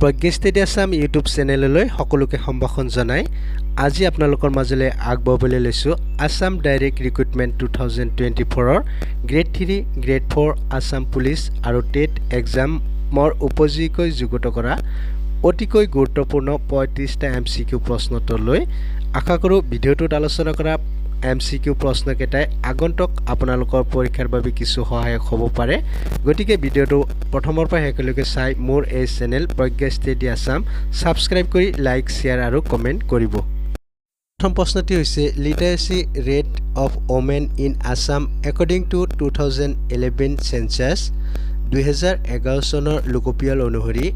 police.Tet Assam YouTube চেনেললৈ সকলোকে সম্ভাষণ জনাই আজি আপোনালোকৰ মাজলৈ আগবঢ়াবলৈ লৈছো Assam Direct Recruitment 2024 ৰ Grade 3 Grade 4 Assam Police আৰু Tet exam মৰ উপযোগীকৈ যুগুত কৰা অতিকৈ গুৰুত্বপূৰ্ণ 35টা MCQ প্ৰশ্নটোলৈ আশা কৰো ভিডিওটোত আলোচনা কৰা MCQ প্ৰশ্নকেইটাই আগন্তুক আপোনালোকৰ পৰীক্ষাৰ বাবে কিছু সহায়ক হ'ব পাৰে গতিকে ভিডিওটো প্ৰথমৰ পৰা শেষলৈকে চাই মোৰ এই চেনেল police.Tet Assam সাবস্ক্ৰাইব কৰি লাইক শেয়াৰ আৰু কমেন্ট কৰিব প্ৰথম প্ৰশ্নটি হৈছে literacy rate of women in Assam according to 2011 census 2011 চনৰ লোকপিয়ল অনুসৰি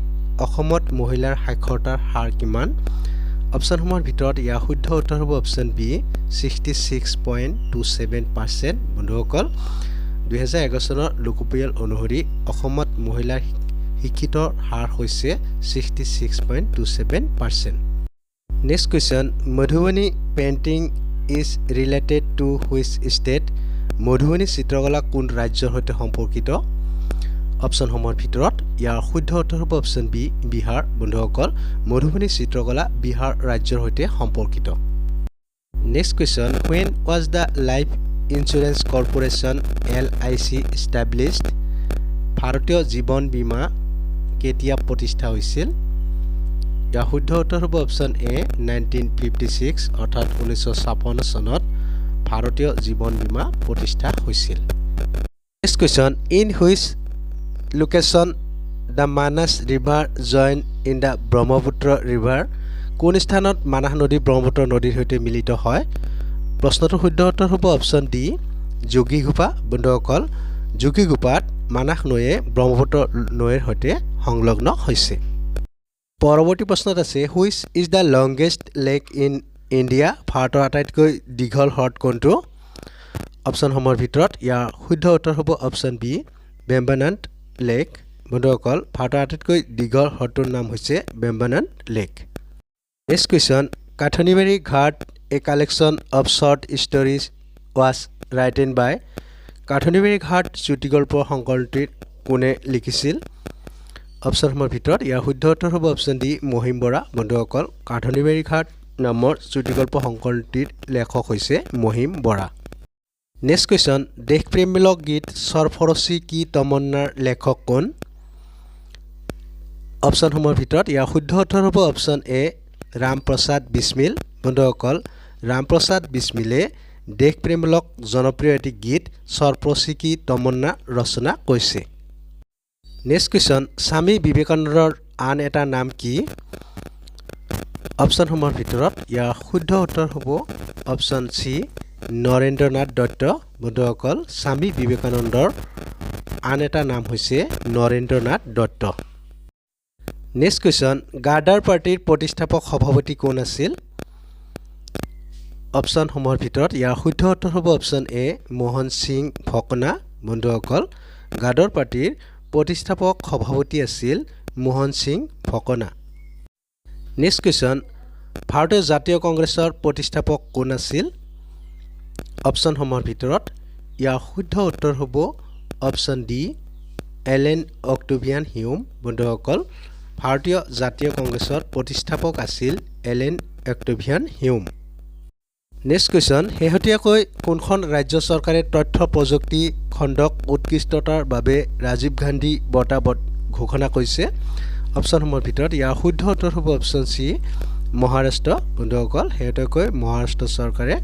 অসমত মহিলাৰ সাক্ষৰতাৰ হাৰ কিমান অপচন সমূহৰ ভিতৰত ইয়া শুদ্ধ উত্তৰ হ'ব অপচন বি 66.27% বন্ধুসকল 2011 চনৰ লোকপিয়ল অনুসৰি অসমত মহিলাৰ শিক্ষিতৰ হাৰ হৈছে 66.27%. Next question, Madhubani painting is related to which state? Madhubani চিত্ৰকলা কোন ৰাজ্যৰ সৈতে সম্পৰ্কিত অপচন সমূহৰ ভিতৰত ইয়াৰ শুদ্ধ উত্তৰ হ'ব অপচন বি বিহাৰ বন্ধুসকল মধুবনী চিত্ৰকলা বিহাৰ ৰাজ্যৰ সৈতে সম্পৰ্কিত next question when was the life insurance corporation LIC established ভাৰতীয় জীৱন বীমা কেতিয়া প্ৰতিষ্ঠা হৈছিল ইয়াৰ শুদ্ধ উত্তৰ হ'ব অপচন এ 1956 অৰ্থাৎ 1956 চনত ভাৰতীয় জীৱন বীমা প্ৰতিষ্ঠা হৈছিল next question in which location the Manas river join in the Brahmaputra river কোন স্থানত মানাহ নদী ব্ৰহ্মপুত্ৰ নদীৰ সৈতে মিলিত হয় প্ৰশ্নটোৰ শুদ্ধ উত্তৰ হ'ব অপচন ডি যোগীঘোপা বন্ধুসকল যোগীঘোপাত মানাহ নৈয়ে ব্ৰহ্মপুত্ৰ নৈৰ সৈতে সংলগ্ন হৈছে পৰৱৰ্তী প্ৰশ্নত আছে which is the longest lake in India ভাৰতৰ আটাইতকৈ দীঘল হ্ৰদ কোনটো অপচন সমূহৰ ভিতৰত ইয়াৰ শুদ্ধ উত্তৰ হ'ব অপচন বি বেম্বানান্ট লেক বন্ধুসকল ভাৰতৰ আটাইতকৈ দীঘল হ্ৰদটোৰ নাম হৈছে Vembanad lake next question Kathonibari Ghat a collection of short stories was written by Kathonibari Ghat চুটিগল্প সংকলনটি কোনে লিখিছিল অপচনসমূহৰ ভিতৰত ইয়াৰ শুদ্ধ উত্তৰ হ'ব অপচন ডি মহিম বৰা বন্ধুসকল কাঠনিবাৰী ঘাট নামৰ চুটিগল্প সংকলনটিৰ লেখক হৈছে মহিম বৰা নেক্সট কুৱেশ্যন দেশপ্ৰেমমূলক গীত সৰফৰচি কি তমন্নাৰ লেখক কোন অপচনসমূহৰ ভিতৰত ইয়াৰ শুদ্ধ উত্তৰ হ'ব অপচন এ ৰামপ্ৰসাদ বিস্মিল বন্ধুসকল ৰামপ্ৰসাদ বিস্মিলে দেশপ্ৰেমমূলক জনপ্ৰিয় এটি গীত সৰফৰচি কি তমন্না ৰচনা কৰিছে নেক্সট কুৱেশ্যন স্বামী বিবেকানন্দৰ আন এটা নাম কি অপচনসমূহৰ ভিতৰত ইয়াৰ শুদ্ধ উত্তৰ হ'ব অপচন চি নৰেন্দ্ৰনাথ দত্ত বন্ধুসকল স্বামী বিবেকানন্দৰ আন এটা নাম হৈছে Narendranath Dutta next question girder পাৰ্টিৰ প্ৰতিষ্ঠাপক সভাপতি কোন আছিল অপচনসমূহৰ ভিতৰত ইয়াৰ শুদ্ধ উত্তৰ হ'ব অপচন এ মোহন সিং ফকনা বন্ধুসকল গাৰ্ডাৰ পাৰ্টিৰ প্ৰতিষ্ঠাপক সভাপতি আছিল মোহন সিং ফকনা নেক্সট কুৱেশ্যন ভাৰতীয় জাতীয় কংগ্ৰেছৰ প্ৰতিষ্ঠাপক কোন আছিল অপচনসমূহৰ ভিতৰত ইয়াৰ শুদ্ধ উত্তৰ হ'ব অপচন ডি এলেন অক্টোভিয়ান হিউম বন্ধুসকল ভাৰতীয় জাতীয় কংগ্ৰেছৰ প্ৰতিষ্ঠাপক আছিল এলেন অক্টোভিয়ান হিউম নেক্সট কুৱেশ্যন শেহতীয়াকৈ কোনখন ৰাজ্য চৰকাৰে তথ্য প্ৰযুক্তি খণ্ডক উৎকৃষ্টতাৰ বাবে ৰাজীৱ গান্ধী বঁটা ঘোষণা কৰিছে অপচনসমূহৰ ভিতৰত ইয়াৰ শুদ্ধ উত্তৰ হ'ব অপচন চি মহাৰাষ্ট্ৰ বন্ধুসকল শেহতীয়াকৈ মহাৰাষ্ট্ৰ চৰকাৰে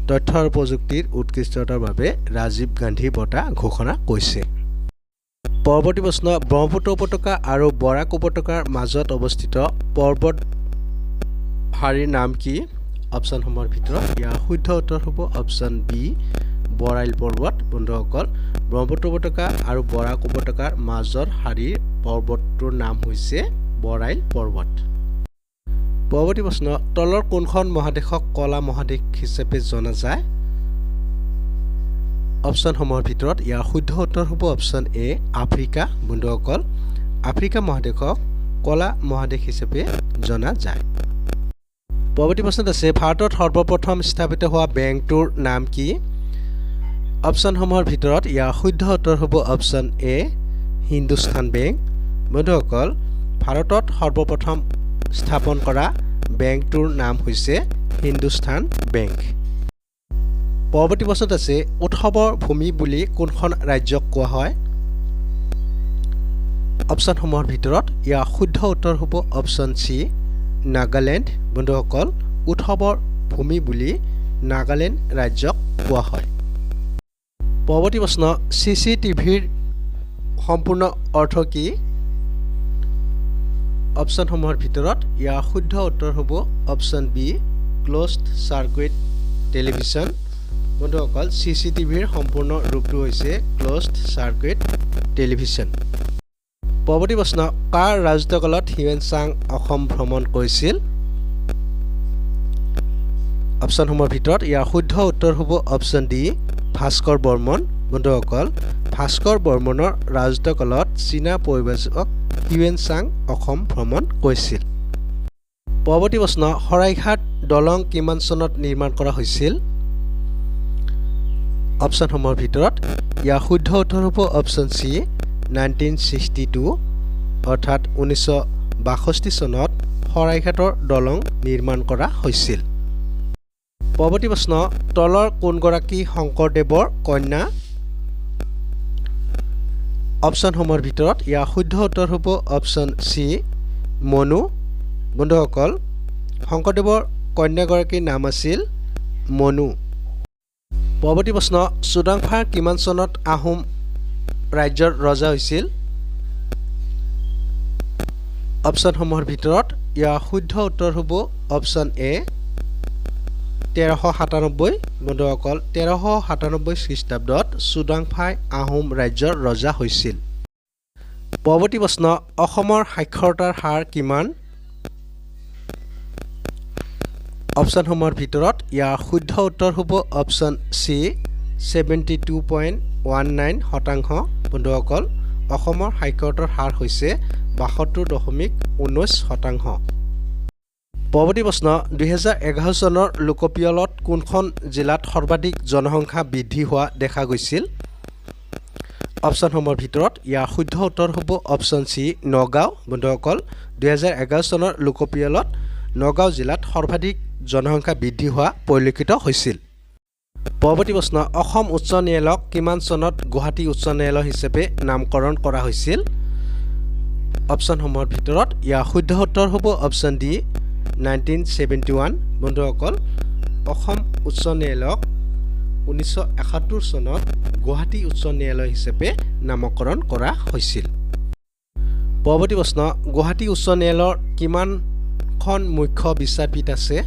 তথ্য আৰু প্ৰযুক্তিৰ উৎকৃষ্টতাৰ বাবে ৰাজীৱ গান্ধী বঁটা ঘোষণা কৰিছে পৰৱৰ্তী প্ৰশ্ন ব্ৰহ্মপুত্ৰ উপত্যকা আৰু বৰাক উপত্যকাৰ মাজত অৱস্থিত পৰ্বত শাৰীৰ নাম কি অপচনসমূহৰ ভিতৰত ইয়াৰ শুদ্ধ উত্তৰ হ'ব অপচন বি বৰাইল পৰ্বত বন্ধুসকল ব্ৰহ্মপুত্ৰ উপত্যকা আৰু বৰাক উপত্যকাৰ মাজৰ শাৰীৰ পৰ্বতটোৰ নাম হৈছে বৰাইল পৰ্বত পৰৱৰ্তী প্ৰশ্ন তলৰ কোনখন মহাদেশক কলা মহাদেশ হিচাপে জনা যায় অপচনসমূহৰ ভিতৰত ইয়াৰ শুদ্ধ উত্তৰ হ'ব অপচন এ আফ্ৰিকা বন্ধুসকল আফ্ৰিকা মহাদেশক কলা মহাদেশ হিচাপে জনা যায় পৰৱৰ্তী প্ৰশ্নত আছে ভাৰতত সৰ্বপ্ৰথম স্থাপিত হোৱা বেংকটোৰ নাম কি অপচনসমূহৰ ভিতৰত ইয়াৰ শুদ্ধ উত্তৰ হ'ব অপচন এ হিন্দুস্তান বেংক বন্ধুসকল ভাৰতত সৰ্বপ্ৰথম স্থাপন কৰা বেংকটোৰ নাম হৈছে হিন্দুস্তান বেংক পৰৱৰ্তী প্ৰশ্নত আছে উৎসৱৰ ভূমি বুলি কোনখন ৰাজ্যক কোৱা হয় অপচনসমূহৰ ভিতৰত ইয়াৰ শুদ্ধ উত্তৰ হ'ব অপচন সি নাগালেণ্ড বন্ধুসকল উৎসৱৰ ভূমি বুলি নাগালেণ্ড ৰাজ্যক কোৱা হয় পৰৱৰ্তী প্ৰশ্ন চিচিটিভিৰ সম্পূৰ্ণ অৰ্থ কি অপচনসমূহৰ ভিতৰত ইয়াৰ শুদ্ধ উত্তৰ হ'ব option B closed circuit television বন্ধুসকল চিচিটিভিৰ সম্পূৰ্ণ ৰূপটো হৈছে ক্লোজড সাৰ্কিট টেলিভিছন পৰৱৰ্তী প্ৰশ্ন কাৰ ৰাজত্বকালত হিউৱেন চাং অসম ভ্ৰমণ কৰিছিল অপচনসমূহৰ ভিতৰত ইয়াৰ শুদ্ধ উত্তৰ হ'ব অপচন ডি ভাস্কৰ বৰ্মন বন্ধুসকল ভাস্কৰ বৰ্মনৰ ৰাজত্বকালত চীনা পৰিব্ৰাজক হিউৱেন চাং অসম ভ্ৰমণ কৰিছিল পৰৱৰ্তী প্ৰশ্ন শৰাইঘাট দলং কিমান চনত নিৰ্মাণ কৰা হৈছিল অপচনসমূহৰ ভিতৰত ইয়াৰ শুদ্ধ উত্তৰ হ'ব অপচন সি 1962 অৰ্থাৎ 1962 চনত শৰাইঘাটৰ দলং নিৰ্মাণ কৰা হৈছিল পৰৱৰ্তী প্ৰশ্ন তলৰ কোনগৰাকী শংকৰদেৱৰ কন্যা অপচনসমূহৰ ভিতৰত ইয়াৰ শুদ্ধ উত্তৰ হ'ব অপচন সি মনু বন্ধুসকল শংকৰদেৱৰ কন্যাগৰাকীৰ নাম আছিল মনু পৰৱৰ্তী প্ৰশ্ন চুডাংফাৰ কিমান চনত আহোম ৰাজ্যৰ ৰজা হৈছিল অপচনসমূহৰ ভিতৰত ইয়াৰ শুদ্ধ উত্তৰ হ'ব অপচন এ 1397 বন্ধুসকল 1397 খ্ৰীষ্টাব্দত চুডাংফাই আহোম ৰাজ্যৰ ৰজা হৈছিল পৰৱৰ্তী প্ৰশ্ন অসমৰ সাক্ষৰতাৰ হাৰ কিমান অপচনসমূহৰ ভিতৰত ইয়াৰ শুদ্ধ উত্তৰ হ'ব অপচন সি 72.19 শতাংশ বন্ধুসকল অসমৰ সাক্ষৰতাৰ হাৰ হৈছে 72.19 শতাংশ পৰৱৰ্তী প্ৰশ্ন 2011 চনৰ লোকপিয়লত কোনখন জিলাত সৰ্বাধিক জনসংখ্যা বৃদ্ধি হোৱা দেখা গৈছিল অপচনসমূহৰ ভিতৰত ইয়াৰ শুদ্ধ উত্তৰ হ'ব অপচন সি নগাঁও বন্ধুসকল 2011 চনৰ লোকপিয়লত নগাঁও জিলাত সৰ্বাধিক জনসংখ্যা বৃদ্ধি হোৱা পৰিলক্ষিত হৈছিল পৰৱৰ্তী প্ৰশ্ন অসম উচ্চ ন্যায়ালয়ক কিমান চনত গুৱাহাটী উচ্চ ন্যায়ালয় হিচাপে নামকৰণ কৰা হৈছিল অপচনসমূহৰ ভিতৰত ইয়াৰ শুদ্ধ উত্তৰ হ'ব অপচন ডি 1971 বন্ধুসকল অসম উচ্চ ন্যায়ালয়ক 1971 চনত গুৱাহাটী উচ্চ ন্যায়ালয় হিচাপে নামকৰণ কৰা হৈছিল পৰৱৰ্তী প্ৰশ্ন গুৱাহাটী উচ্চ ন্যায়ালয়ৰ কিমানখন মুখ্য বিচাৰপীঠ আছে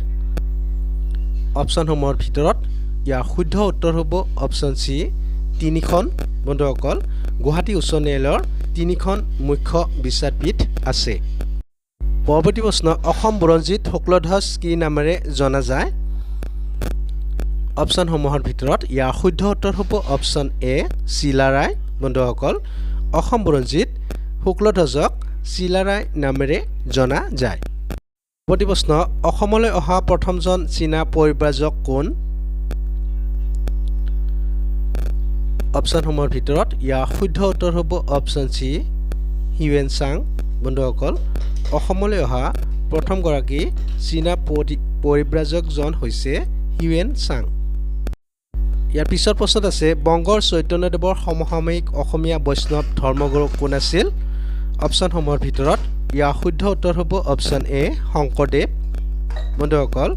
অপচনসমূহৰ ভিতৰত ইয়াৰ শুদ্ধ উত্তৰ হ'ব অপচন সি 3খন বন্ধুসকল গুৱাহাটী উচ্চ ন্যায়ালয়ৰ 3খন মুখ্য বিচাৰপীঠ আছে পৰৱৰ্তী প্ৰশ্ন অসম বুৰঞ্জীত শুক্লধ্বজ কি নামেৰে জনা যায় অপচনসমূহৰ ভিতৰত ইয়াৰ শুদ্ধ উত্তৰ হ'ব অপচন এ চিলাৰায় বন্ধুসকল অসম বুৰঞ্জীত শুক্লধ্বজক চিলাৰায় নামেৰে জনা যায় পৰৱৰ্তী প্ৰশ্ন অসমলৈ অহা প্ৰথমজন চীনা পৰিব্ৰাজক কোন অপচনসমূহৰ ভিতৰত ইয়াৰ শুদ্ধ উত্তৰ হ'ব অপচন সি হিউৱেন চাং বন্ধুসকল অসমলৈ অহা প্ৰথমগৰাকী চীনা পৰিব্ৰাজকজন হৈছে হিউৱেন চাং ইয়াৰ পিছৰ প্ৰশ্নত আছে বংগৰ চৈতন্যদেৱৰ সমসাময়িক অসমীয়া বৈষ্ণৱ ধৰ্মগুৰু কোন আছিল অপচনসমূহৰ ভিতৰত ইয়াৰ শুদ্ধ উত্তৰ হ'ব অপচন এ শংকৰদেৱ বন্ধুসকল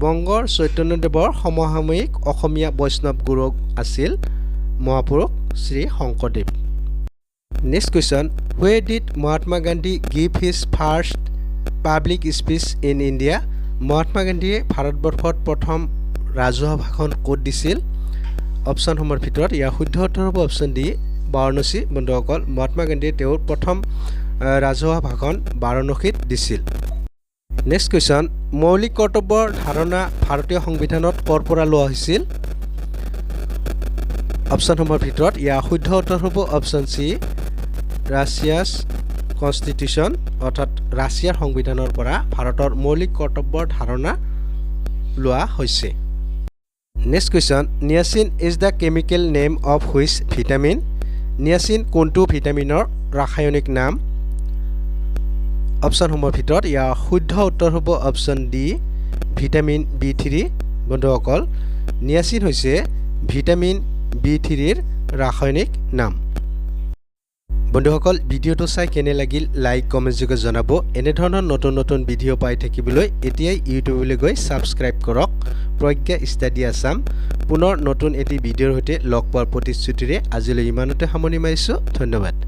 বংগৰ চৈতন্যদেৱৰ সমসাময়িক অসমীয়া বৈষ্ণৱ গুৰু আছিল মহাপুৰুষ Shri Sankardev next question where did Mahatma Gandhi give his first public speech in India Mahatma গান্ধীয়ে ভাৰতবৰ্ষত প্ৰথম ৰাজহুৱা ভাষণ ক'ত দিছিল অপচনসমূহৰ ভিতৰত ইয়াৰ শুদ্ধ উত্তৰ হ'ব অপচন ডি বাৰাণসী বন্ধুসকল মহাত্মা গান্ধীয়ে তেওঁৰ প্ৰথম ৰাজহুৱা ভাষণ বাৰাণসীত দিছিল নেক্সট কুৱেশ্যন মৌলিক কৰ্তব্যৰ ধাৰণা ভাৰতীয় সংবিধানত ক'ৰ পৰা লোৱা হৈছিল অপচনসমূহৰ ভিতৰত ইয়াৰ শুদ্ধ উত্তৰ হ'ব অপচন সি ৰাছিয়াছ কনষ্টিটিউশ্যন অৰ্থাৎ ৰাছিয়াৰ সংবিধানৰ পৰা ভাৰতৰ মৌলিক কৰ্তব্যৰ ধাৰণা লোৱা হৈছে next question niacin is the chemical name of which vitamin niacin কোনটো ভিটামিনৰ ৰাসায়নিক নাম অপশ্যনসমূহৰ ভিতৰত ইয়াৰ শুদ্ধ উত্তৰ হ'ব অপশ্যন ডি ভিটামিন B3 বন্ধুসকল নিয়াচিন হৈছে ভিটামিন B3 ৰ ৰাসায়নিক নাম বন্ধুসকল ভিডিওটো চাই কেনে লাগিল লাইক কমেন্ট যোগে জনাব এনে ধৰণৰ নতুন নতুন ভিডিও পাই থাকিবলৈ এতিয়াই ইউটিউবলৈ গৈ সাবস্ক্ৰাইব কৰক প্ৰজ্ঞা ষ্টাডি আসাম পুনৰ নতুন এটি ভিডিওৰ সৈতে লগ পোৱাৰ প্ৰতিশ্ৰুতিৰে আজিলৈ ইমানতে সামৰণি মাৰিছো ধন্যবাদ